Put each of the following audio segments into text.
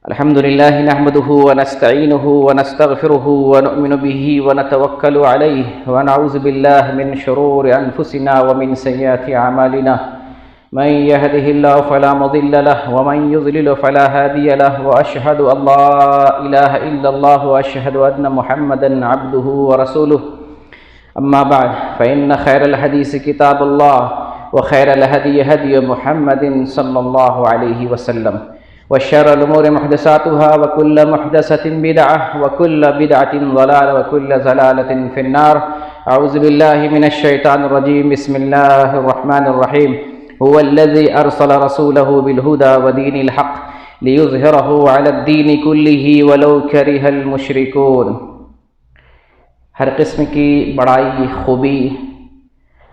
الحمد لله نحمده ونستعينه ونستغفره ونؤمن به ونتوكل عليه ونعوذ بالله من شرور أنفسنا ومن سيئات أعمالنا من يهده الله فلا مضل له ومن يضلل فلا هادي له وأشهد أن لا إله إلا الله وأشهد أن محمدا عبده ورسوله أما بعد فإن خير الحديث كتاب الله وخير الهدي هدي محمد صلى الله عليه وسلم وشر الأمور محدثاتها وكل محدثة بدعة وكل بدعة ضلالة وكل ضلالة في النار. أعوذ بالله من الشيطان الرجيم. بسم الله الرحمن الرحيم. هو الذي أرسل رسوله بالهدى ودين الحق ليظهره على الدين كله ولو كره المشركون. ہر قسم کی بڑائی خوبی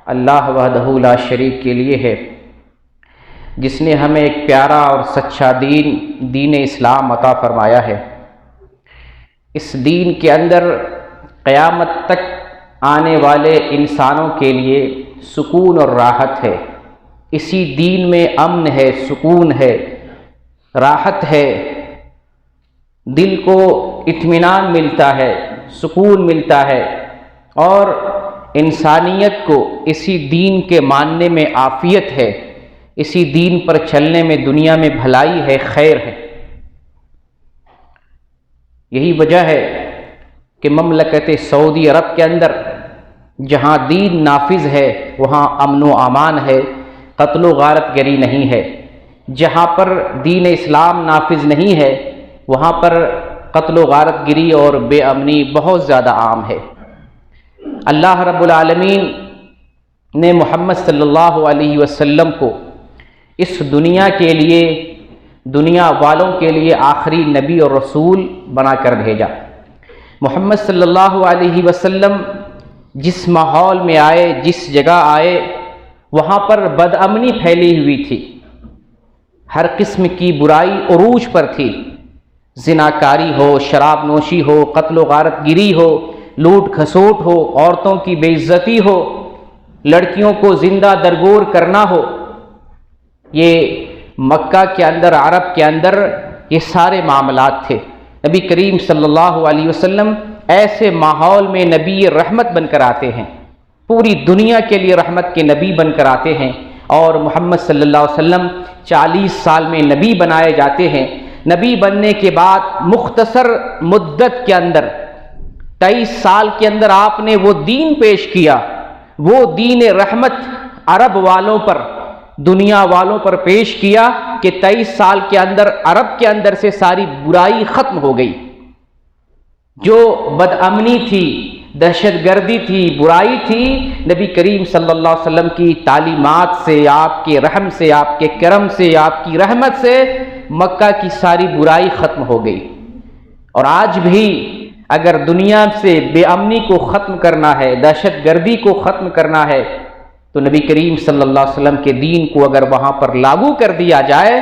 اللہ وحدہ لا شریک کے لیے ہے، جس نے ہمیں ایک پیارا اور سچا دین اسلام عطا فرمایا ہے. اس دین کے اندر قیامت تک آنے والے انسانوں کے لیے سکون اور راحت ہے. اسی دین میں امن ہے، سکون ہے، راحت ہے، دل کو اطمینان ملتا ہے، سکون ملتا ہے، اور انسانیت کو اسی دین کے ماننے میں عافیت ہے، اسی دین پر چلنے میں دنیا میں بھلائی ہے، خیر ہے. یہی وجہ ہے کہ مملکت سعودی عرب کے اندر جہاں دین نافذ ہے وہاں امن و امان ہے، قتل و غارت گری نہیں ہے. جہاں پر دین اسلام نافذ نہیں ہے وہاں پر قتل و غارت گری اور بے امنی بہت زیادہ عام ہے. اللہ رب العالمین نے محمد صلی اللہ علیہ وسلم کو اس دنیا کے لیے، دنیا والوں کے لیے آخری نبی اور رسول بنا کر بھیجا. محمد صلی اللہ علیہ وسلم جس ماحول میں آئے، جس جگہ آئے، وہاں پر بد امنی پھیلی ہوئی تھی، ہر قسم کی برائی عروج پر تھی. زناکاری ہو، شراب نوشی ہو، قتل و غارت گری ہو، لوٹ کھسوٹ ہو، عورتوں کی بے عزتی ہو، لڑکیوں کو زندہ درگور کرنا ہو. یہ مکہ کے اندر، عرب کے اندر یہ سارے معاملات تھے. نبی کریم صلی اللہ علیہ وسلم ایسے ماحول میں نبی رحمت بن کر آتے ہیں، پوری دنیا کے لیے رحمت کے نبی بن کر آتے ہیں. اور محمد صلی اللہ علیہ وسلم 40 سال میں نبی بنائے جاتے ہیں. نبی بننے کے بعد مختصر مدت کے اندر 23 سال کے اندر آپ نے وہ دین پیش کیا، وہ دین رحمت عرب والوں پر، دنیا والوں پر پیش کیا کہ 23 سال کے اندر عرب کے اندر سے ساری برائی ختم ہو گئی. جو بد امنی تھی، دہشت گردی تھی، برائی تھی، نبی کریم صلی اللہ علیہ وسلم کی تعلیمات سے، آپ کے رحم سے، آپ کے کرم سے، آپ کی رحمت سے مکہ کی ساری برائی ختم ہو گئی. اور آج بھی اگر دنیا سے بے امنی کو ختم کرنا ہے، دہشت گردی کو ختم کرنا ہے، تو نبی کریم صلی اللہ علیہ وسلم کے دین کو اگر وہاں پر لاگو کر دیا جائے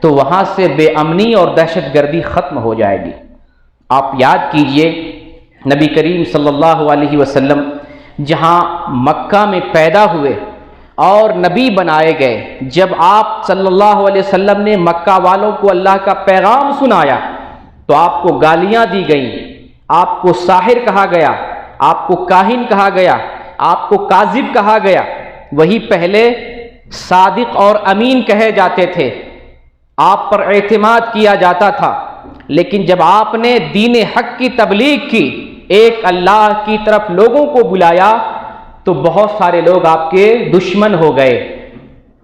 تو وہاں سے بے امنی اور دہشت گردی ختم ہو جائے گی. آپ یاد کیجئے نبی کریم صلی اللہ علیہ وسلم جہاں مکہ میں پیدا ہوئے اور نبی بنائے گئے، جب آپ صلی اللہ علیہ وسلم نے مکہ والوں کو اللہ کا پیغام سنایا تو آپ کو گالیاں دی گئیں، آپ کو ساحر کہا گیا، آپ کو کاہن کہا گیا، آپ کو کاذب کہا گیا. وہی پہلے صادق اور امین کہے جاتے تھے، آپ پر اعتماد کیا جاتا تھا. لیکن جب آپ نے دین حق کی تبلیغ کی، ایک اللہ کی طرف لوگوں کو بلایا، تو بہت سارے لوگ آپ کے دشمن ہو گئے.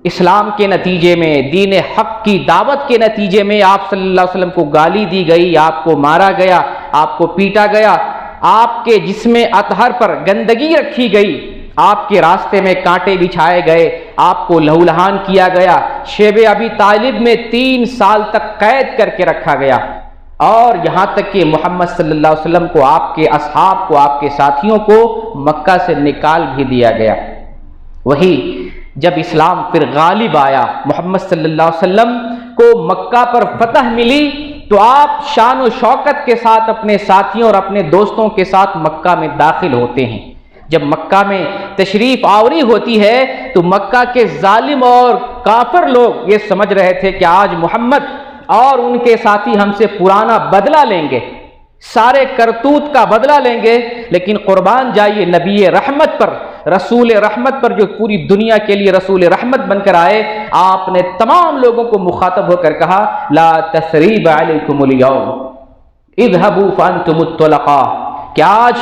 اسلام کے نتیجے میں، دین حق کی دعوت کے نتیجے میں آپ صلی اللہ علیہ وسلم کو گالی دی گئی، آپ کو مارا گیا، آپ کو پیٹا گیا، آپ کے جسم اطہر پر گندگی رکھی گئی، آپ کے راستے میں کانٹے بچھائے گئے، آپ کو لہولہان کیا گیا، شیب ابی طالب میں 3 سال تک قید کر کے رکھا گیا، اور یہاں تک کہ محمد صلی اللہ علیہ وسلم کو، آپ کے اصحاب کو، آپ کے ساتھیوں کو مکہ سے نکال بھی دیا گیا. وہی جب اسلام پھر غالب آیا، محمد صلی اللہ علیہ وسلم کو مکہ پر فتح ملی، تو آپ شان و شوکت کے ساتھ اپنے ساتھیوں اور اپنے دوستوں کے ساتھ مکہ میں داخل ہوتے ہیں. جب مکہ میں تشریف آوری ہوتی ہے تو مکہ کے ظالم اور کافر لوگ یہ سمجھ رہے تھے کہ آج محمد اور ان کے ساتھی ہم سے پرانا بدلہ لیں گے، سارے کرتوت کا بدلہ لیں گے، لیکن قربان جائیے نبی رحمت پر، رسول رحمت پر، جو پوری دنیا کے لیے رسول رحمت بن کر آئے۔ آپ نے تمام لوگوں کو مخاطب ہو کر کہا لا تثریب علیکم الیوم اذهبوا فانتم الطلقاء، کہ آج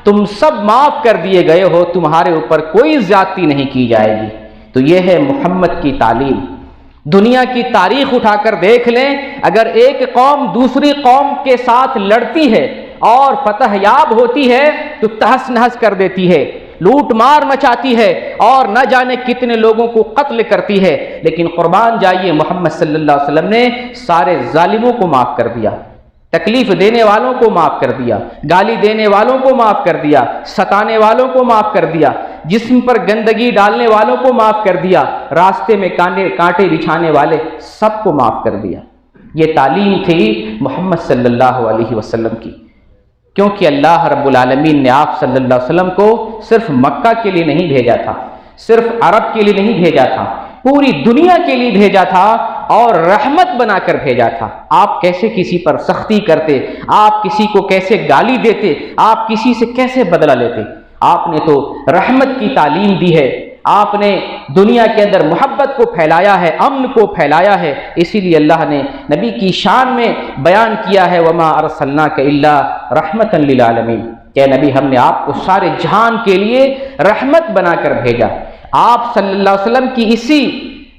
تم سب معاف کر دیے گئے ہو، تمہارے اوپر کوئی زیادتی نہیں کی جائے گی۔ تو یہ ہے محمد کی تعلیم۔ دنیا کی تاریخ اٹھا کر دیکھ لیں، اگر ایک قوم دوسری قوم کے ساتھ لڑتی ہے اور فتح یاب ہوتی ہے تو تہس نہس کر دیتی ہے، لوٹ مار مچاتی ہے اور نہ جانے کتنے لوگوں کو قتل کرتی ہے، لیکن قربان جائیے محمد صلی اللہ علیہ وسلم نے سارے ظالموں کو معاف کر دیا، تکلیف دینے والوں کو معاف کر دیا، گالی دینے والوں کو معاف کر دیا، ستانے والوں کو معاف کر دیا، جسم پر گندگی ڈالنے والوں کو معاف کر دیا، راستے میں کانٹے بچھانے والے سب کو معاف کر دیا۔ یہ تعلیم تھی محمد صلی اللہ علیہ وسلم کی، کیونکہ اللہ رب العالمین نے آپ صلی اللہ علیہ وسلم کو صرف مکہ کے لیے نہیں بھیجا تھا، صرف عرب کے لیے نہیں بھیجا تھا، پوری دنیا کے لیے بھیجا تھا اور رحمت بنا کر بھیجا تھا۔ آپ کیسے کسی پر سختی کرتے، آپ کسی کو کیسے گالی دیتے، آپ کسی سے کیسے بدلہ لیتے؟ آپ نے تو رحمت کی تعلیم دی ہے، آپ نے دنیا کے اندر محبت کو پھیلایا ہے، امن کو پھیلایا ہے، اسی لیے اللہ نے نبی کی شان میں بیان کیا ہے وما ارسلناک الا رحمتا للعالمین، کہ نبی ہم نے آپ کو سارے جہان کے لیے رحمت بنا کر بھیجا۔ آپ صلی اللہ علیہ وسلم کی اسی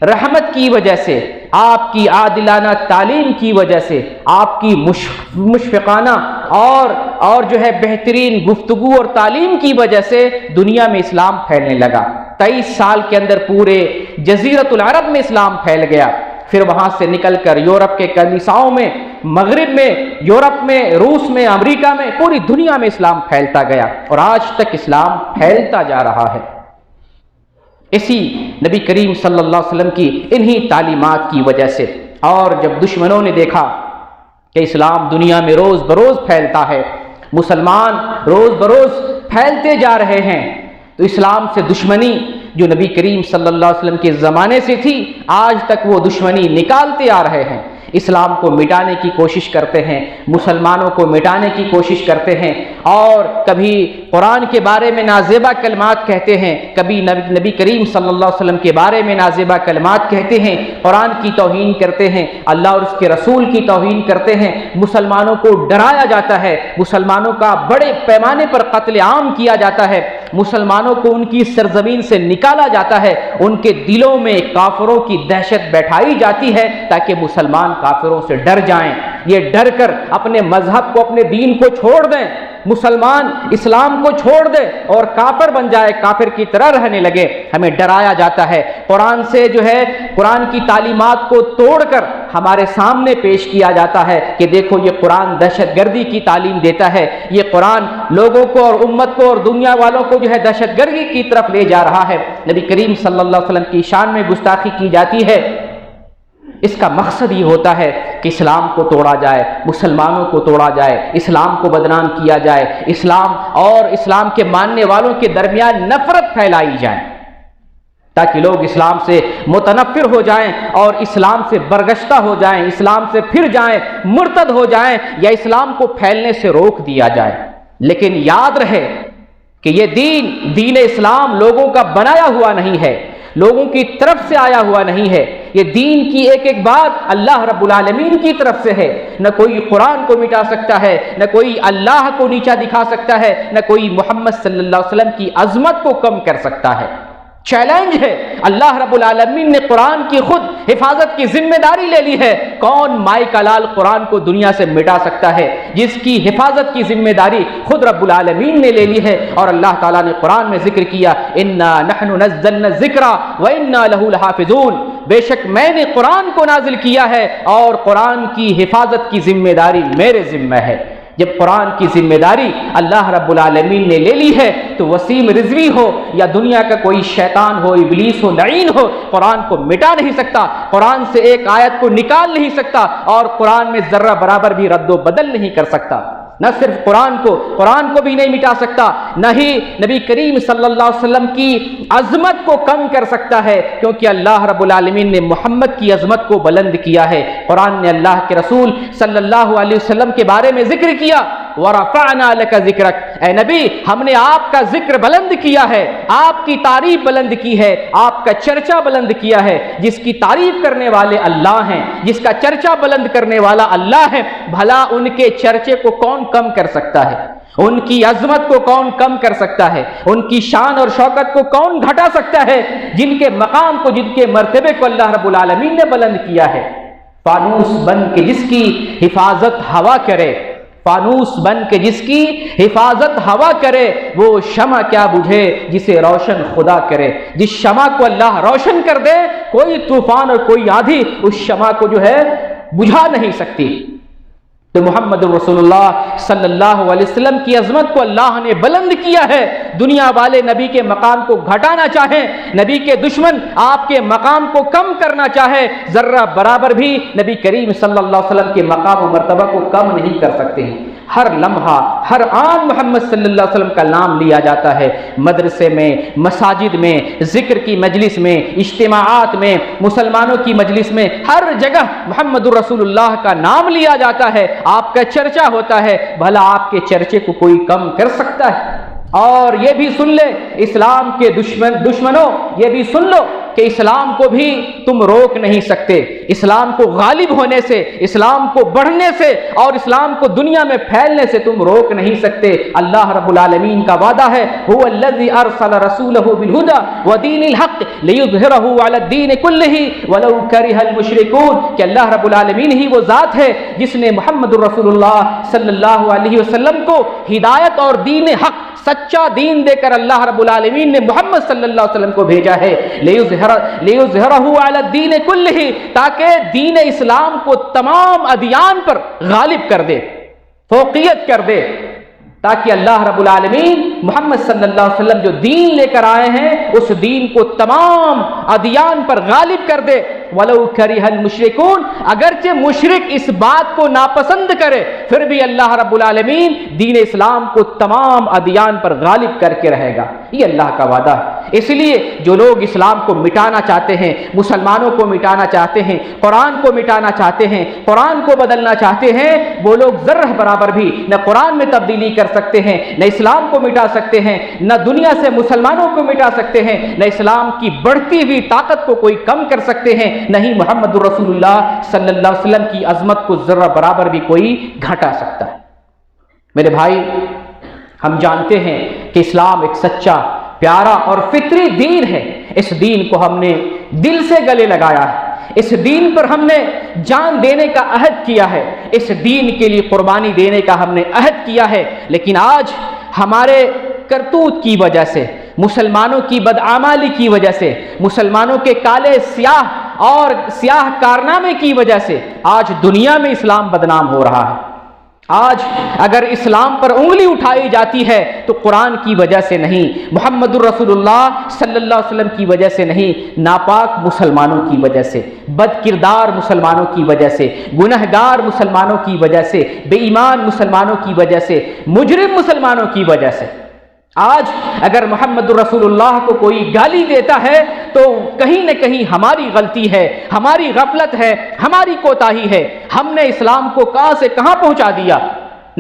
رحمت کی وجہ سے، آپ کی عادلانہ تعلیم کی وجہ سے، آپ کی مشفقانہ اور جو ہے بہترین گفتگو اور تعلیم کی وجہ سے دنیا میں اسلام پھیلنے لگا۔ 23 سال کے اندر پورے جزیرۃ العرب میں اسلام پھیل گیا، پھر وہاں سے نکل کر یورپ کے کلیساؤں میں، مغرب میں، یورپ میں، روس میں، امریکہ میں، پوری دنیا میں اسلام پھیلتا گیا اور آج تک اسلام پھیلتا جا رہا ہے۔ اسی نبی کریم صلی اللہ علیہ وسلم کی انہی تعلیمات کی وجہ سے، اور جب دشمنوں نے دیکھا کہ اسلام دنیا میں روز بروز پھیلتا ہے، مسلمان روز بروز پھیلتے جا رہے ہیں، تو اسلام سے دشمنی جو نبی کریم صلی اللہ علیہ وسلم کے زمانے سے تھی، آج تک وہ دشمنی نکالتے آ رہے ہیں، اسلام کو مٹانے کی کوشش کرتے ہیں، مسلمانوں کو مٹانے کی کوشش کرتے ہیں، اور کبھی قرآن کے بارے میں نازیبا کلمات کہتے ہیں، کبھی نبی کریم صلی اللہ علیہ وسلم کے بارے میں نازیبا کلمات کہتے ہیں، قرآن کی توہین کرتے ہیں، اللہ اور اس کے رسول کی توہین کرتے ہیں، مسلمانوں کو ڈرایا جاتا ہے، مسلمانوں کا بڑے پیمانے پر قتل عام کیا جاتا ہے، مسلمانوں کو ان کی سرزمین سے نکالا جاتا ہے، ان کے دلوں میں کافروں کی دہشت بیٹھائی جاتی ہے تاکہ مسلمان کافروں سے ڈر جائیں، یہ ڈر کر اپنے مذہب کو، اپنے دین کو چھوڑ دیں، مسلمان اسلام کو چھوڑ دے اور کافر بن جائے، کافر کی طرح رہنے لگے۔ ہمیں ڈرایا جاتا ہے، قرآن سے جو ہے قرآن کی تعلیمات کو توڑ کر ہمارے سامنے پیش کیا جاتا ہے کہ دیکھو یہ قرآن دہشت گردی کی تعلیم دیتا ہے، یہ قرآن لوگوں کو اور امت کو اور دنیا والوں کو جو ہے دہشت گردی کی طرف لے جا رہا ہے، نبی کریم صلی اللہ علیہ وسلم کی شان میں گستاخی کی جاتی ہے۔ اس کا مقصد یہ ہوتا ہے کہ اسلام کو توڑا جائے، مسلمانوں کو توڑا جائے، اسلام کو بدنام کیا جائے، اسلام اور اسلام کے ماننے والوں کے درمیان نفرت پھیلائی جائے تاکہ لوگ اسلام سے متنفر ہو جائیں اور اسلام سے برگشتہ ہو جائیں، اسلام سے پھر جائیں، مرتد ہو جائیں، یا اسلام کو پھیلنے سے روک دیا جائے۔ لیکن یاد رہے کہ یہ دین اسلام لوگوں کا بنایا ہوا نہیں ہے، لوگوں کی طرف سے آیا ہوا نہیں ہے، یہ دین کی ایک ایک بات اللہ رب العالمین کی طرف سے ہے، نہ کوئی قرآن کو مٹا سکتا ہے، نہ کوئی اللہ کو نیچا دکھا سکتا ہے، نہ کوئی محمد صلی اللہ علیہ وسلم کی عظمت کو کم کر سکتا ہے۔ چیلنج ہے، اللہ رب العالمین نے قرآن کی خود حفاظت کی ذمہ داری لے لی ہے، کون مائی کا لال قرآن کو دنیا سے مٹا سکتا ہے؟ جس کی حفاظت کی ذمہ داری خود رب العالمین نے لے لی ہے، اور اللہ تعالیٰ نے قرآن میں ذکر کیا انا نحن نزلنا الذکر وانا لہ لحافظون، بے شک میں نے قرآن کو نازل کیا ہے اور قرآن کی حفاظت کی ذمہ داری میرے ذمہ ہے۔ جب قرآن کی ذمہ داری اللہ رب العالمین نے لے لی ہے تو وسیم رضوی ہو یا دنیا کا کوئی شیطان ہو، ابلیس ہو، لعین ہو، قرآن کو مٹا نہیں سکتا، قرآن سے ایک آیت کو نکال نہیں سکتا، اور قرآن میں ذرہ برابر بھی رد و بدل نہیں کر سکتا۔ نہ صرف قرآن کو بھی نہیں مٹا سکتا، نہ ہی نبی کریم صلی اللہ علیہ وسلم کی عظمت کو کم کر سکتا ہے، کیونکہ اللہ رب العالمین نے محمد کی عظمت کو بلند کیا ہے۔ قرآن نے اللہ کے رسول صلی اللہ علیہ وسلم کے بارے میں ذکر کیا، وَرَفَعْنَا لَكَ ذِكْرَكَ، اے نبی ہم نے آپ کا ذکر بلند کیا ہے، آپ کی تعریف بلند کی ہے، آپ کا چرچا بلند کیا ہے۔ جس کی تعریف کرنے والے اللہ ہیں، جس کا چرچا بلند کرنے والا اللہ ہے، بھلا ان کے چرچے کو کون کم کر سکتا ہے؟ ان کی عظمت کو کون کم کر سکتا ہے؟ ان کی شان اور شوکت کو کون گھٹا سکتا ہے؟ جن کے مقام کو، جن کے مرتبے کو اللہ رب العالمین نے بلند کیا ہے۔ فانوس بن کے جس کی حفاظت ہوا کرے، فانوس بن کے جس کی حفاظت ہوا کرے، وہ شمع کیا بجھے جسے روشن خدا کرے۔ جس شمع کو اللہ روشن کر دے، کوئی طوفان اور کوئی آندھی اس شمع کو جو ہے بجھا نہیں سکتی۔ تو محمد رسول اللہ صلی اللہ علیہ وسلم کی عظمت کو اللہ نے بلند کیا ہے۔ دنیا والے نبی کے مقام کو گھٹانا چاہیں، نبی کے دشمن آپ کے مقام کو کم کرنا چاہے، ذرہ برابر بھی نبی کریم صلی اللہ علیہ وسلم کے مقام و مرتبہ کو کم نہیں کر سکتے ہیں۔ ہر لمحہ، ہر آن محمد صلی اللہ علیہ وسلم کا نام لیا جاتا ہے، مدرسے میں، مساجد میں، ذکر کی مجلس میں، اجتماعات میں، مسلمانوں کی مجلس میں، ہر جگہ محمد رسول اللہ کا نام لیا جاتا ہے، آپ کا چرچا ہوتا ہے۔ بھلا آپ کے چرچے کو کوئی کم کر سکتا ہے؟ اور یہ بھی سن لے اسلام کے دشمنوں، یہ بھی سن لو کہ اسلام کو بھی تم روک نہیں سکتے۔ اسلام کو غالب ہونے سے، اسلام کو بڑھنے سے اور اسلام کو دنیا میں پھیلنے سے تم روک نہیں سکتے۔ اللہ رب العالمین کا وعدہ ہے، هو الذی ارسل رسولہ بالہدی ودین الحق لیظہرہ علی الدین کلہ ولو کرہ المشرکون، کہ اللہ رب العالمین ہی وہ ذات ہے جس نے محمد رسول اللہ صلی اللہ علیہ وسلم کو ہدایت اور دین حق، سچا دین دے کر اللہ رب العالمین نے محمد صلی اللہ علیہ وسلم کو بھیجا ہے، لیظہرہ علی الدین کلہ، تاکہ دین اسلام کو تمام ادیان پر غالب کر دے، فوقیت کر دے، تاکہ اللہ رب العالمین محمد صلی اللہ علیہ وسلم جو دین لے کر آئے ہیں اس دین کو تمام ادیان پر غالب کر دے۔ وَلَوْ كَرِهَ الْمُشْرِكُونَ، اگرچہ مشرک اس بات کو ناپسند کرے، پھر بھی اللہ رب العالمین دین اسلام کو تمام ادیان پر غالب کر کے رہے گا۔ یہ اللہ کا وعدہ ہے۔ اس لیے جو لوگ اسلام کو مٹانا چاہتے ہیں، مسلمانوں کو مٹانا چاہتے ہیں، قرآن کو مٹانا چاہتے ہیں، قرآن کو بدلنا چاہتے ہیں، وہ لوگ ذرہ برابر بھی نہ قرآن میں تبدیلی کر سکتے ہیں، نہ اسلام کو مٹا سکتے ہیں، نہ دنیا سے مسلمانوں کو مٹا سکتے ہیں، نہ اسلام کی بڑھتی ہوئی طاقت کو کوئی کم کر سکتے ہیں، نہیں محمد رسول اللہ صلی اللہ علیہ وسلم کی عظمت کو ذرہ برابر بھی کوئی گھٹا سکتا ہے۔ میرے بھائی، ہم جانتے ہیں کہ اسلام ایک سچا، پیارا اور فطری دین ہے۔ اس دین کو ہم نے دل سے گلے لگایا ہے، اس دین پر ہم نے جان دینے کا عہد کیا ہے، اس دین کے لیے قربانی دینے کا ہم نے عہد کیا ہے، لیکن آج ہمارے کرتوت کی وجہ سے، مسلمانوں کی بدعمالی کی وجہ سے، مسلمانوں کے کالے سیاہ کارنامے کی وجہ سے آج دنیا میں اسلام بدنام ہو رہا ہے۔ آج اگر اسلام پر انگلی اٹھائی جاتی ہے تو قرآن کی وجہ سے نہیں، محمد الرسول اللہ صلی اللہ علیہ وسلم کی وجہ سے نہیں، ناپاک مسلمانوں کی وجہ سے، بد کردار مسلمانوں کی وجہ سے، گنہگار مسلمانوں کی وجہ سے، بے ایمان مسلمانوں کی وجہ سے، مجرم مسلمانوں کی وجہ سے۔ آج اگر محمد رسول اللہ کو کوئی گالی دیتا ہے تو کہیں نہ کہیں ہماری غلطی ہے، ہماری غفلت ہے، ہماری کوتاہی ہے۔ ہم نے اسلام کو کہاں سے کہاں پہنچا دیا۔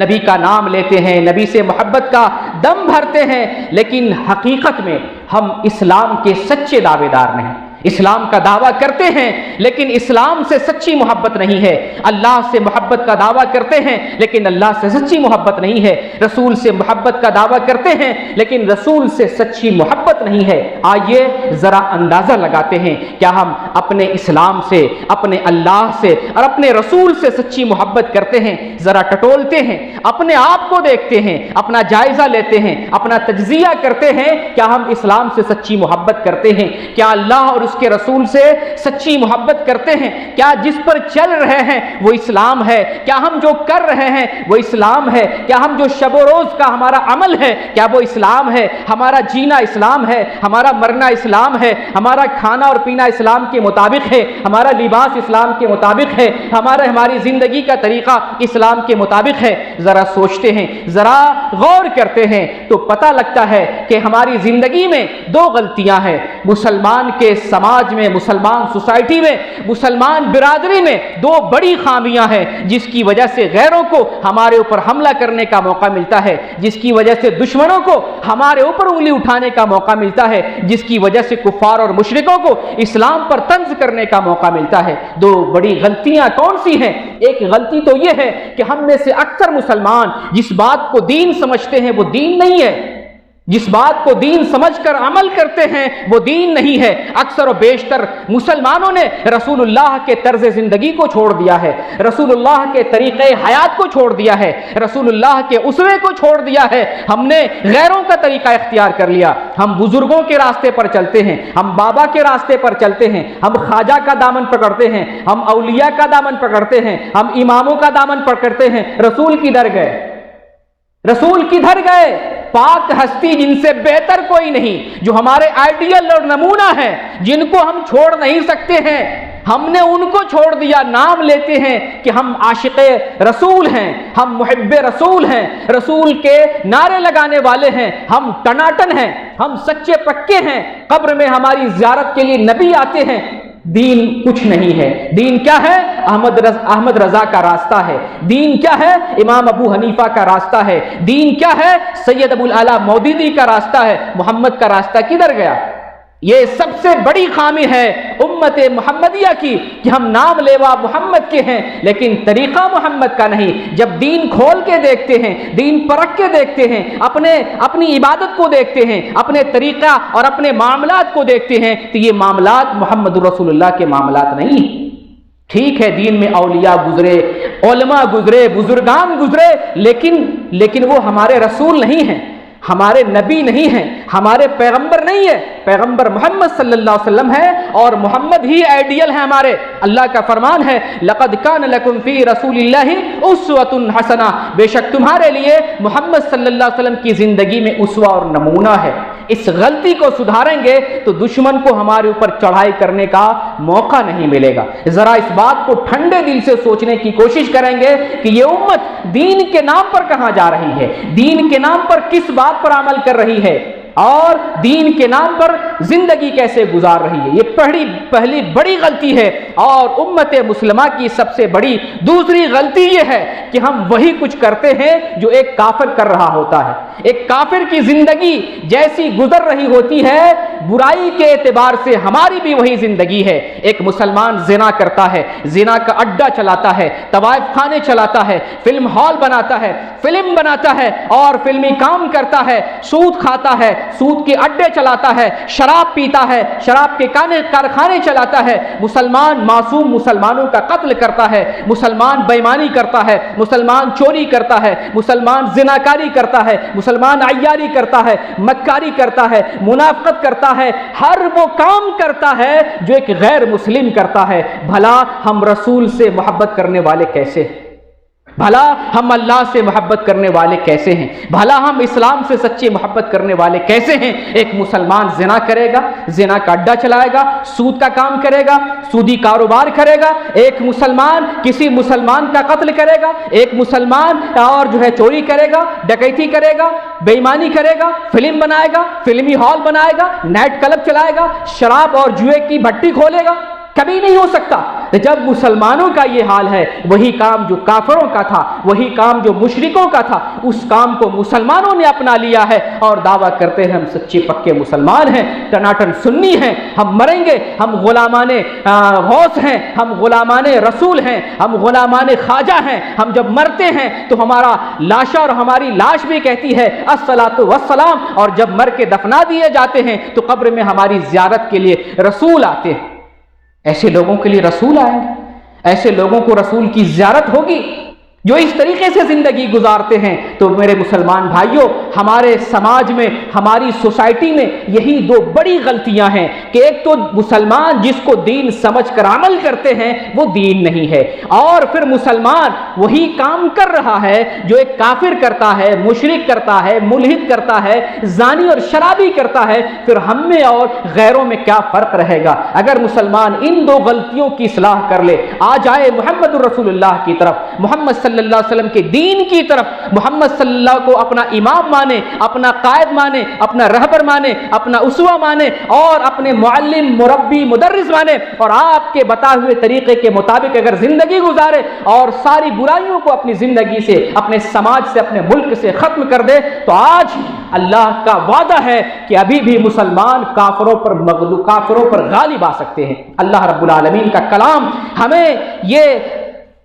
نبی کا نام لیتے ہیں، نبی سے محبت کا دم بھرتے ہیں، لیکن حقیقت میں ہم اسلام کے سچے دعوے دار نہیں۔ اسلام کا دعویٰ کرتے ہیں لیکن اسلام سے سچی محبت نہیں ہے، اللہ سے محبت کا دعویٰ کرتے ہیں لیکن اللہ سے سچی محبت نہیں ہے، رسول سے محبت کا دعویٰ کرتے ہیں لیکن رسول سے سچی محبت نہیں ہے۔ آئیے ذرا اندازہ لگاتے ہیں، کیا ہم اپنے اسلام سے، اپنے اللہ سے اور اپنے رسول سے سچی محبت کرتے ہیں؟ ذرا ٹٹولتے ہیں، اپنے آپ کو دیکھتے ہیں، اپنا جائزہ لیتے ہیں، اپنا تجزیہ کرتے ہیں، کیا ہم اسلام سے سچی محبت کرتے ہیں؟ کیا اللہ اور اس کے رسول سے سچی محبت کرتے ہیں؟ کیا جس پر چل رہے ہیں وہ اسلام ہے؟ کیا ہم جو کر رہے ہیں وہ اسلام ہے؟ کیا ہم جو شب و روز کا ہمارا عمل ہے کیا وہ اسلام ہے؟ ہمارا جینا اسلام ہے، ہمارا مرنا اسلام ہے، ہمارا کھانا اور پینا اسلام کے مطابق ہے، ہمارا لباس اسلام کے مطابق ہے، ہماری زندگی کا طریقہ اسلام کے مطابق ہے؟ ذرا سوچتے ہیں، ذرا غور کرتے ہیں تو پتہ لگتا ہے کہ ہماری زندگی میں دو غلطیاں ہیں۔ مسلمان کے سماج میں، مسلمان سوسائٹی میں، مسلمان برادری میں دو بڑی خامیاں ہیں جس کی وجہ سے غیروں کو ہمارے اوپر حملہ کرنے کا موقع ملتا ہے، جس کی وجہ سے دشمنوں کو ہمارے اوپر انگلی اٹھانے کا موقع ملتا ہے، جس کی وجہ سے کفار اور مشرکوں کو اسلام پر طنز کرنے کا موقع ملتا ہے۔ دو بڑی غلطیاں کون سی ہیں؟ ایک غلطی تو یہ ہے کہ ہم میں سے اکثر مسلمان جس بات کو دین سمجھتے ہیں وہ دین نہیں ہے، جس بات کو دین سمجھ کر عمل کرتے ہیں وہ دین نہیں ہے۔ اکثر و بیشتر مسلمانوں نے رسول اللہ کے طرز زندگی کو چھوڑ دیا ہے، رسول اللہ کے طریقے حیات کو چھوڑ دیا ہے، رسول اللہ کے اسوے کو چھوڑ دیا ہے۔ ہم نے غیروں کا طریقہ اختیار کر لیا، ہم بزرگوں کے راستے پر چلتے ہیں، ہم بابا کے راستے پر چلتے ہیں، ہم خواجہ کا دامن پکڑتے ہیں، ہم اولیاء کا دامن پکڑتے ہیں، ہم اماموں کا دامن پکڑتے ہیں۔ رسول کدھر گئے؟ رسول کدھر گئے؟ پاک ہستی جن سے بہتر کوئی نہیں، جو ہمارے آئیڈیل اور نمونہ ہیں، جن کو ہم چھوڑ نہیں سکتے ہیں، ہم نے ان کو چھوڑ دیا۔ نام لیتے ہیں کہ ہم عاشق رسول ہیں، ہم محب رسول ہیں، رسول کے نعرے لگانے والے ہیں، ہم ٹناٹن ہیں، ہم سچے پکے ہیں، قبر میں ہماری زیارت کے لیے نبی آتے ہیں۔ دین کچھ نہیں ہے۔ دین کیا ہے؟ احمد رضا کا راستہ ہے۔ دین کیا ہے؟ امام ابو حنیفہ کا راستہ ہے۔ دین کیا ہے؟ سید ابو الاعلیٰ مودودی کا راستہ ہے۔ محمد کا راستہ کدھر گیا؟ یہ سب سے بڑی خامی ہے امت محمدیہ کی کہ ہم نام لیوا محمد کے ہیں لیکن طریقہ محمد کا نہیں۔ جب دین کھول کے دیکھتے ہیں، دین پرکھ کے دیکھتے ہیں، اپنی عبادت کو دیکھتے ہیں، اپنے طریقہ اور اپنے معاملات کو دیکھتے ہیں تو یہ معاملات محمد رسول اللہ کے معاملات نہیں۔ ٹھیک ہے، دین میں اولیاء گزرے، علماء گزرے، بزرگان گزرے، لیکن وہ ہمارے رسول نہیں ہیں، ہمارے نبی نہیں ہیں، ہمارے پیغمبر نہیں ہے۔ پیغمبر محمد صلی اللہ علیہ وسلم ہے اور محمد ہی آئیڈیل ہے ہمارے۔ اللہ کا فرمان ہے لقد کان لکم فی رسول اللہ اسوۃ حسنہ، بے شک تمہارے لیے محمد صلی اللہ علیہ وسلم کی زندگی میں اسوہ اور نمونہ ہے۔ اس غلطی کو سدھاریں گے تو دشمن کو ہمارے اوپر چڑھائی کرنے کا موقع نہیں ملے گا۔ ذرا اس بات کو ٹھنڈے دل سے سوچنے کی کوشش کریں گے کہ یہ امت دین کے نام پر کہاں جا رہی ہے، دین کے نام پر کس بات پر عمل کر رہی ہے اور دین کے نام پر زندگی کیسے گزار رہی ہے۔ یہ پہلی بڑی غلطی ہے۔ اور امت مسلمہ کی سب سے بڑی دوسری غلطی یہ ہے کہ ہم وہی کچھ کرتے ہیں جو ایک کافر کر رہا ہوتا ہے۔ ایک کافر کی زندگی جیسی گزر رہی ہوتی ہے، برائی کے اعتبار سے ہماری بھی وہی زندگی ہے۔ ایک مسلمان زنا کرتا ہے، زنا کا اڈا چلاتا ہے، طوائف خانے چلاتا ہے، فلم ہال بناتا ہے، فلم بناتا ہے اور فلمی کام کرتا ہے، سود کھاتا ہے، سود کے اڈے چلاتا ہے، شراب پیتا ہے، شراب کے کارخانے چلاتا ہے، مسلمان معصوم مسلمانوں کا قتل کرتا ہے، مسلمان بےایمانی کرتا ہے، مسلمان چوری کرتا ہے، مسلمان زناکاری کرتا ہے، مسلمان عیاری کرتا ہے، مکاری کرتا ہے، منافقت کرتا ہے، ہر وہ کام کرتا ہے جو ایک غیر مسلم کرتا ہے۔ بھلا ہم رسول سے محبت کرنے والے کیسے ہیں؟ بھلا ہم اللہ سے محبت کرنے والے کیسے ہیں؟ بھلا ہم اسلام سے سچی محبت کرنے والے کیسے ہیں؟ ایک مسلمان زنا کرے گا، زنا کا اڈا چلائے گا، سود کا کام کرے گا، سودی کاروبار کرے گا، ایک مسلمان کسی مسلمان کا قتل کرے گا، ایک مسلمان اور چوری کرے گا، ڈکیتی کرے گا، بے ایمانی کرے گا، فلم بنائے گا، فلمی ہال بنائے گا، نائٹ کلب چلائے گا، شراب اور جوئے کی بھٹی کھولے گا، کبھی نہیں ہو سکتا۔ جب مسلمانوں کا یہ حال ہے، وہی کام جو کافروں کا تھا، وہی کام جو مشرکوں کا تھا، اس کام کو مسلمانوں نے اپنا لیا ہے اور دعویٰ کرتے ہیں ہم سچے پکے مسلمان ہیں، ٹناٹن سنی ہیں، ہم مریں گے، ہم غلامان غوث ہیں، ہم غلامان رسول ہیں، ہم غلامان خواجہ ہیں، ہم جب مرتے ہیں تو ہمارا لاشا اور ہماری لاش بھی کہتی ہے الصلاۃ والسلام، اور جب مر کے دفنا دیے جاتے ہیں تو قبر میں ہماری زیارت کے لیے رسول آتے ہیں۔ ایسے لوگوں کے لیے رسول آئیں گے، ایسے لوگوں کو رسول کی زیارت ہوگی جو اس طریقے سے زندگی گزارتے ہیں۔ تو میرے مسلمان بھائیوں، ہمارے سماج میں، ہماری سوسائٹی میں یہی دو بڑی غلطیاں ہیں کہ ایک تو مسلمان جس کو دین سمجھ کر عمل کرتے ہیں وہ دین نہیں ہے، اور پھر مسلمان وہی کام کر رہا ہے جو ایک کافر کرتا ہے، مشرک کرتا ہے، ملحد کرتا ہے، زانی اور شرابی کرتا ہے۔ پھر ہم میں اور غیروں میں کیا فرق رہے گا؟ اگر مسلمان ان دو غلطیوں کی اصلاح کر لے، آ جائے محمد الرسول اللہ کی طرف، محمد صلی اللہ علیہ وسلم کے دین کی طرف، محمد صلی اللہ کو اپنا امام مانے، اپنا قائد مانے، اپنا رہبر مانے، اپنا اسوہ مانے، اور اپنے معلم، مربی، مدرس مانے، اور آپ کے بتائے ہوئے طریقے کے مطابق اگر زندگی گزارے اور ساری برائیوں کو اپنی زندگی سے، اپنے سماج سے، اپنے ملک سے ختم کر دے، تو آج اللہ کا وعدہ ہے کہ ابھی بھی مسلمان کافروں پر غالب آ سکتے ہیں۔ اللہ رب العالمین کا کلام ہمیں یہ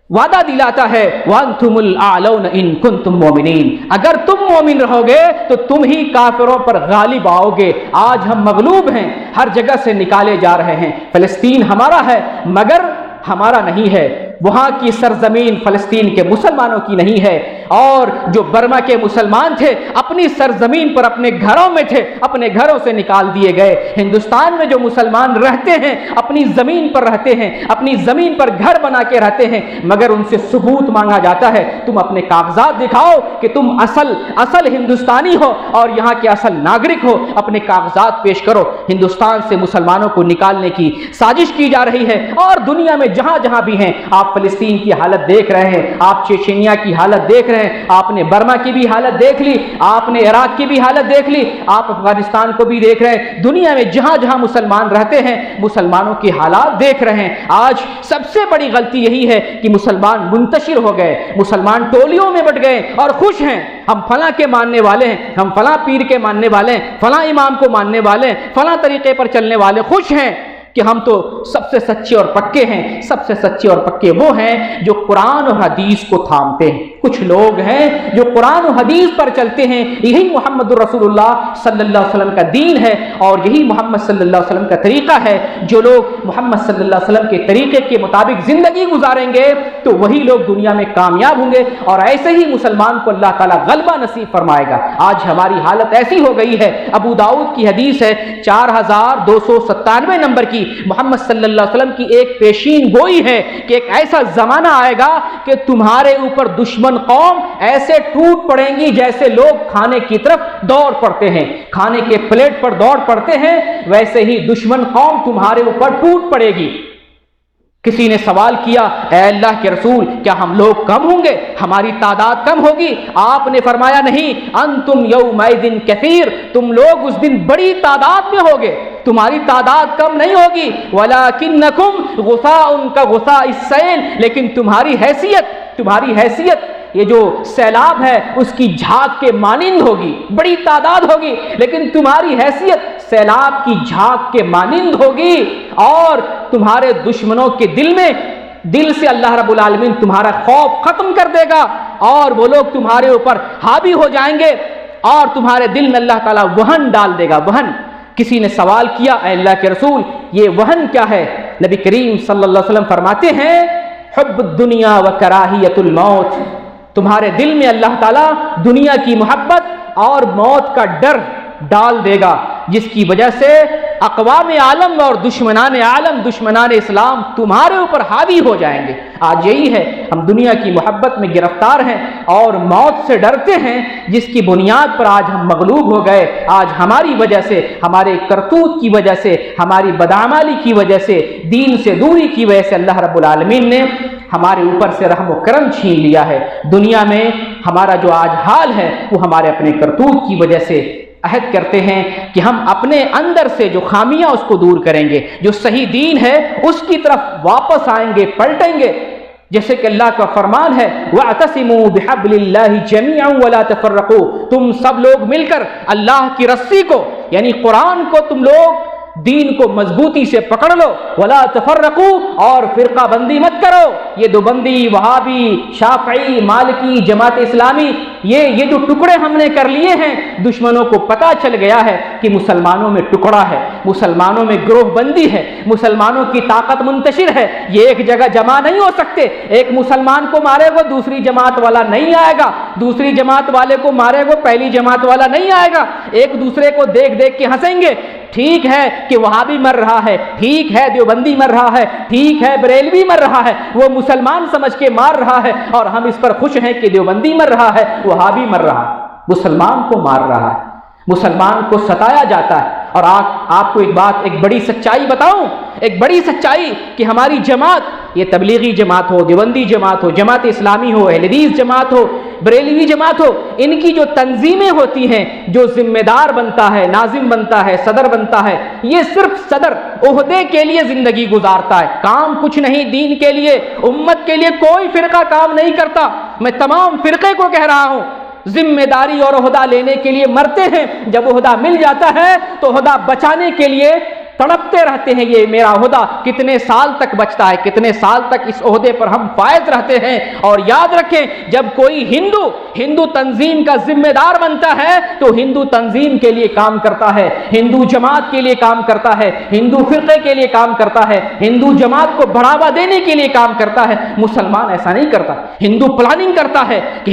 وعدہ دلاتا ہے وَأَنْتُمُ الْأَعْلَوْنَ إِن كُنْتُم مُؤْمِنِينَ، اگر تم مومن رہو گے تو تم ہی کافروں پر غالب آؤ گے۔ آج ہم مغلوب ہیں، ہر جگہ سے نکالے جا رہے ہیں۔ فلسطین ہمارا ہے مگر ہمارا نہیں ہے، وہاں کی سرزمین فلسطین کے مسلمانوں کی نہیں ہے، اور جو برما کے مسلمان تھے اپنی سرزمین پر اپنے گھروں میں تھے، اپنے گھروں سے نکال دیے گئے۔ ہندوستان میں جو مسلمان رہتے ہیں اپنی زمین پر رہتے ہیں، اپنی زمین پر گھر بنا کے رہتے ہیں، مگر ان سے ثبوت مانگا جاتا ہے، تم اپنے کاغذات دکھاؤ کہ تم اصل ہندوستانی ہو اور یہاں کے اصل ناگرک ہو، اپنے کاغذات پیش کرو۔ ہندوستان سے مسلمانوں کو نکالنے کی سازش کی جا رہی ہے، اور دنیا میں جہاں جہاں بھی ہیں، آپ فلسطین کی حالت دیکھ رہے ہیں، آپ چیچینیا کی حالت دیکھ رہے ہیں، آپ نے برما کی بھی حالت دیکھ لی، آپ نے عراق کی بھی حالت دیکھ لی، آپ افغانستان کو بھی دیکھ رہے ہیں، دنیا میں جہاں جہاں مسلمان رہتے ہیں مسلمانوں کی حالات دیکھ رہے ہیں۔ آج سب سے بڑی غلطی یہی ہے کہ مسلمان منتشر ہو گئے، مسلمان ٹولیوں میں بٹ گئے اور خوش ہیں، ہم فلاں کے ماننے والے ہیں، ہم فلاں پیر کے ماننے والے ہیں، فلاں امام کو ماننے والے ہیں، فلاں طریقے پر چلنے والے، خوش ہیں کہ ہم تو سب سے سچے اور پکے ہیں۔ سب سے سچے اور پکے وہ ہیں جو قرآن اور حدیث کو تھامتے ہیں۔ کچھ لوگ ہیں جو قرآن و حدیث پر چلتے ہیں، یہی محمد الرسول اللہ صلی اللہ علیہ وسلم کا دین ہے، اور یہی محمد صلی اللہ علیہ وسلم کا طریقہ ہے۔ جو لوگ محمد صلی اللہ علیہ وسلم کے طریقے کے مطابق زندگی گزاریں گے تو وہی لوگ دنیا میں کامیاب ہوں گے، اور ایسے ہی مسلمان کو اللہ تعالیٰ غلبہ نصیب فرمائے گا۔ آج ہماری حالت ایسی ہو گئی ہے، ابو داؤد کی حدیث ہے 4297 نمبر کی، محمد صلی اللہ علیہ وسلم کی ایک پیشین گوئی ہے کہ ایک ایسا زمانہ آئے گا کہ تمہارے اوپر دشمن قوم ایسے ٹوٹ پڑیں گی جیسے لوگ کھانے کی طرف دوڑ پڑتے ہیں، کھانے کے پلیٹ پر دوڑ پڑتے ہیں، ویسے ہی دشمن قوم تمہارے اوپر ٹوٹ پڑے گی۔ کسی نے سوال کیا، اے اللہ کے رسول کیا ہم لوگ کم ہوں گے، ہماری تعداد کم ہوگی؟ آپ نے فرمایا نہیں، انتم یومئذ کثیر، تم لوگ اس دن بڑی تعداد میں ہوگے، تمہاری تعداد کم نہیں ہوگی، ولکنکم غثاء کغثاء السیل، لیکن تمہاری حیثیت یہ جو سیلاب ہے اس کی جھاگ کے مانند ہوگی، بڑی تعداد ہوگی لیکن تمہاری حیثیت سیلاب کی جھاگ کے مانند ہوگی، اور تمہارے دشمنوں کے دل سے اللہ رب العالمین تمہارا خوف ختم کر دے گا، اور وہ لوگ تمہارے اوپر حاوی ہو جائیں گے، اور تمہارے دل میں اللہ تعالیٰ وہن ڈال دے گا۔ وہن، کسی نے سوال کیا، اے اللہ کے رسول یہ وہن کیا ہے؟ نبی کریم صلی اللہ علیہ وسلم فرماتے ہیں، حب الدنیا و کراہیت الموت، تمہارے دل میں اللہ تعالیٰ دنیا کی محبت اور موت کا ڈر ڈال دے گا، جس کی وجہ سے اقوام عالم اور دشمنان عالم، دشمنان اسلام تمہارے اوپر حاوی ہو جائیں گے۔ آج یہی ہے، ہم دنیا کی محبت میں گرفتار ہیں اور موت سے ڈرتے ہیں، جس کی بنیاد پر آج ہم مغلوب ہو گئے۔ آج ہماری وجہ سے، ہمارے کرتوت کی وجہ سے، ہماری بدعمالی کی وجہ سے، دین سے دوری کی وجہ سے اللہ رب العالمین نے ہمارے اوپر سے رحم و کرم چھین لیا ہے۔ دنیا میں ہمارا جو آج حال ہے وہ ہمارے اپنے کرتوت کی وجہ سے۔ عہد کرتے ہیں کہ ہم اپنے اندر سے جو خامیاں اس کو دور کریں گے، جو صحیح دین ہے اس کی طرف واپس آئیں گے، پلٹیں گے، جیسے کہ اللہ کا فرمان ہے وَاعْتَصِمُوا بِحَبْلِ اللَّهِ جَمِيعًا وَلَا تَفَرَّقُوا، تم سب لوگ مل کر اللہ کی رسی کو یعنی قرآن کو تم لوگ دین کو مضبوطی سے پکڑ لو، ولا تفرقوا، اور فرقہ بندی مت کرو۔ یہ دیوبندی، وہابی، شافعی، مالکی، جماعت اسلامی، یہ جو ٹکڑے ہم نے کر لیے ہیں، دشمنوں کو پتہ چل گیا ہے کہ مسلمانوں میں ٹکڑا ہے، مسلمانوں میں گروہ بندی ہے، مسلمانوں کی طاقت منتشر ہے، یہ ایک جگہ جمع نہیں ہو سکتے۔ ایک مسلمان کو مارے گا دوسری جماعت والا نہیں آئے گا، دوسری جماعت والے کو مارے گا پہلی جماعت والا نہیں آئے گا، ایک دوسرے کو دیکھ دیکھ کے ہنسیں گے۔ ٹھیک ہے کہ وہابی مر رہا ہے، ٹھیک ہے دیوبندی مر رہا ہے، ٹھیک ہے بریلوی مر رہا ہے، وہ مسلمان سمجھ کے مار رہا ہے، اور ہم اس پر خوش ہیں کہ دیوبندی مر رہا ہے، وہابی مر رہا ہے، مسلمان کو مار رہا ہے، مسلمان کو ستایا جاتا ہے۔ اور آپ کو ایک بڑی سچائی بتاؤں، ایک بڑی سچائی کہ ہماری جماعت، یہ تبلیغی جماعت ہو، دیوبندی جماعت ہو، جماعت اسلامی ہو، اہل حدیث جماعت ہو، بریلوی جماعت ہو، ان کی جو تنظیمیں ہوتی ہیں، جو ذمہ دار بنتا ہے، ناظم بنتا ہے، صدر بنتا ہے، یہ صرف صدر عہدے کے لیے زندگی گزارتا ہے، کام کچھ نہیں دین کے لیے، امت کے لیے کوئی فرقہ کام نہیں کرتا۔ میں تمام فرقے کو کہہ رہا ہوں، ذمہ داری اور عہدہ لینے کے لیے مرتے ہیں، جب عہدہ مل جاتا ہے تو عہدہ بچانے کے لیے تڑپتے رہتے ہیں، یہ میرا عہدہ کتنے سال تک بچتا ہے، کتنے سال تک اس عہدے پر ہم فائز رہتے ہیں۔ اور یاد رکھیں، جب کوئی ہندو تنظیم کا ذمہ دار بنتا ہے تو ہندو تنظیم کے لیے کام کرتا ہے، ہندو جماعت کے لیے کام کرتا ہے، ہندو فرقے کے لیے کام کرتا ہے، ہندو جماعت کو بڑھاوا دینے کے لیے کام کرتا ہے۔ مسلمان ایسا نہیں کرتا، ہندو پلاننگ کرتا ہے کہ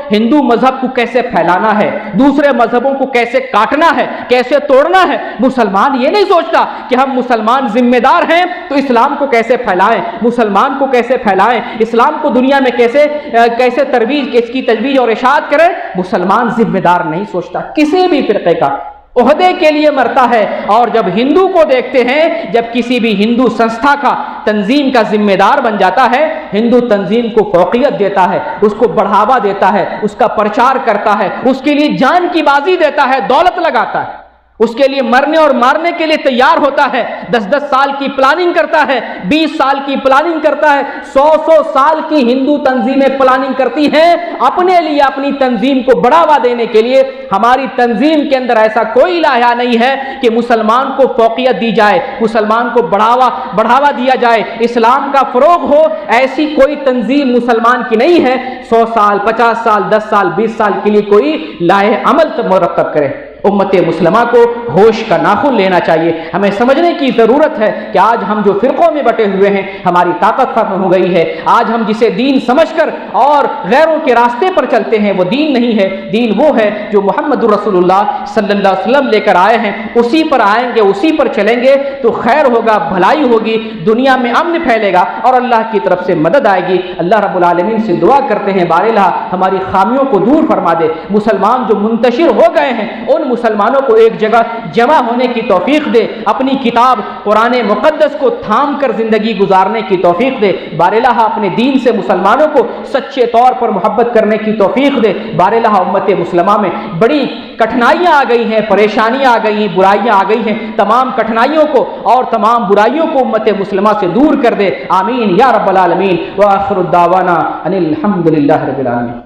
ہندو مذہب کو کیسے پھیلانا ہے، دوسرے مذہبوں کو کیسے کاٹنا ہے، کیسے توڑنا ہے۔ مسلمان یہ نہیں سوچتا کہ ہم مسلمان ذمہ دار ہیں تو اسلام کو کیسے پھیلائیں، مسلمان کو کیسے پھیلائیں، اسلام کو دنیا میں کیسے ترویج، اس کی تجویز اور اشاعت کریں۔ مسلمان ذمہ دار نہیں سوچتا کسی بھی فرقے کا، عہدے کے لیے مرتا ہے۔ اور جب ہندو کو دیکھتے ہیں، جب کسی بھی ہندو سنستھا کا، تنظیم کا ذمہ دار بن جاتا ہے، ہندو تنظیم کو فوقیت دیتا ہے، اس کو بڑھاوا دیتا ہے، اس کا پرچار کرتا ہے، اس کے لیے جان کی بازی دیتا ہے، دولت لگاتا ہے، اس کے لیے مرنے اور مارنے کے لیے تیار ہوتا ہے، 10 سال کی پلاننگ کرتا ہے، 20 سال کی پلاننگ کرتا ہے، 100 سال کی ہندو تنظیمیں پلاننگ کرتی ہیں اپنے لیے، اپنی تنظیم کو بڑھاوا دینے کے لیے۔ ہماری تنظیم کے اندر ایسا کوئی لائحہ نہیں ہے کہ مسلمان کو فوقیت دی جائے، مسلمان کو بڑھاوا دیا جائے، اسلام کا فروغ ہو، ایسی کوئی تنظیم مسلمان کی نہیں ہے 100 سال، 50 سال، 10 سال، 20 سال کے لیے کوئی لائحہ عمل مرتب کرے۔ امت مسلمہ کو ہوش کا ناخن لینا چاہیے، ہمیں سمجھنے کی ضرورت ہے کہ آج ہم جو فرقوں میں بٹے ہوئے ہیں، ہماری طاقت ختم ہو گئی ہے۔ آج ہم جسے دین سمجھ کر اور غیروں کے راستے پر چلتے ہیں، وہ دین نہیں ہے، دین وہ ہے جو محمد رسول اللہ صلی اللہ علیہ وسلم لے کر آئے ہیں، اسی پر آئیں گے، اسی پر چلیں گے تو خیر ہوگا، بھلائی ہوگی، دنیا میں امن پھیلے گا اور اللہ کی طرف سے مدد آئے گی۔ اللہ رب العالمین سے دعا کرتے ہیں بار الہ ہماری خامیوں کو دور فرما دے، مسلمان جو منتشر ہو گئے ہیں ان مسلمانوں کو ایک جگہ جمع ہونے کی توفیق دے، اپنی کتاب قرآن مقدس کو تھام کر زندگی گزارنے کی توفیق دے۔ بار الہ اپنے دین سے مسلمانوں کو سچے طور پر محبت کرنے کی توفیق دے۔ بار الہ امت مسلمہ میں بڑی کٹھنائیاں آ گئی ہیں، پریشانیاں آ گئی ہیں، برائیاں آ گئی ہیں، تمام کٹھنائیوں کو اور تمام برائیوں کو امت مسلمہ سے دور کر دے، آمین یا رب العالمین۔ وآخر الدعوانا ان الحمد للہ رب العالمین۔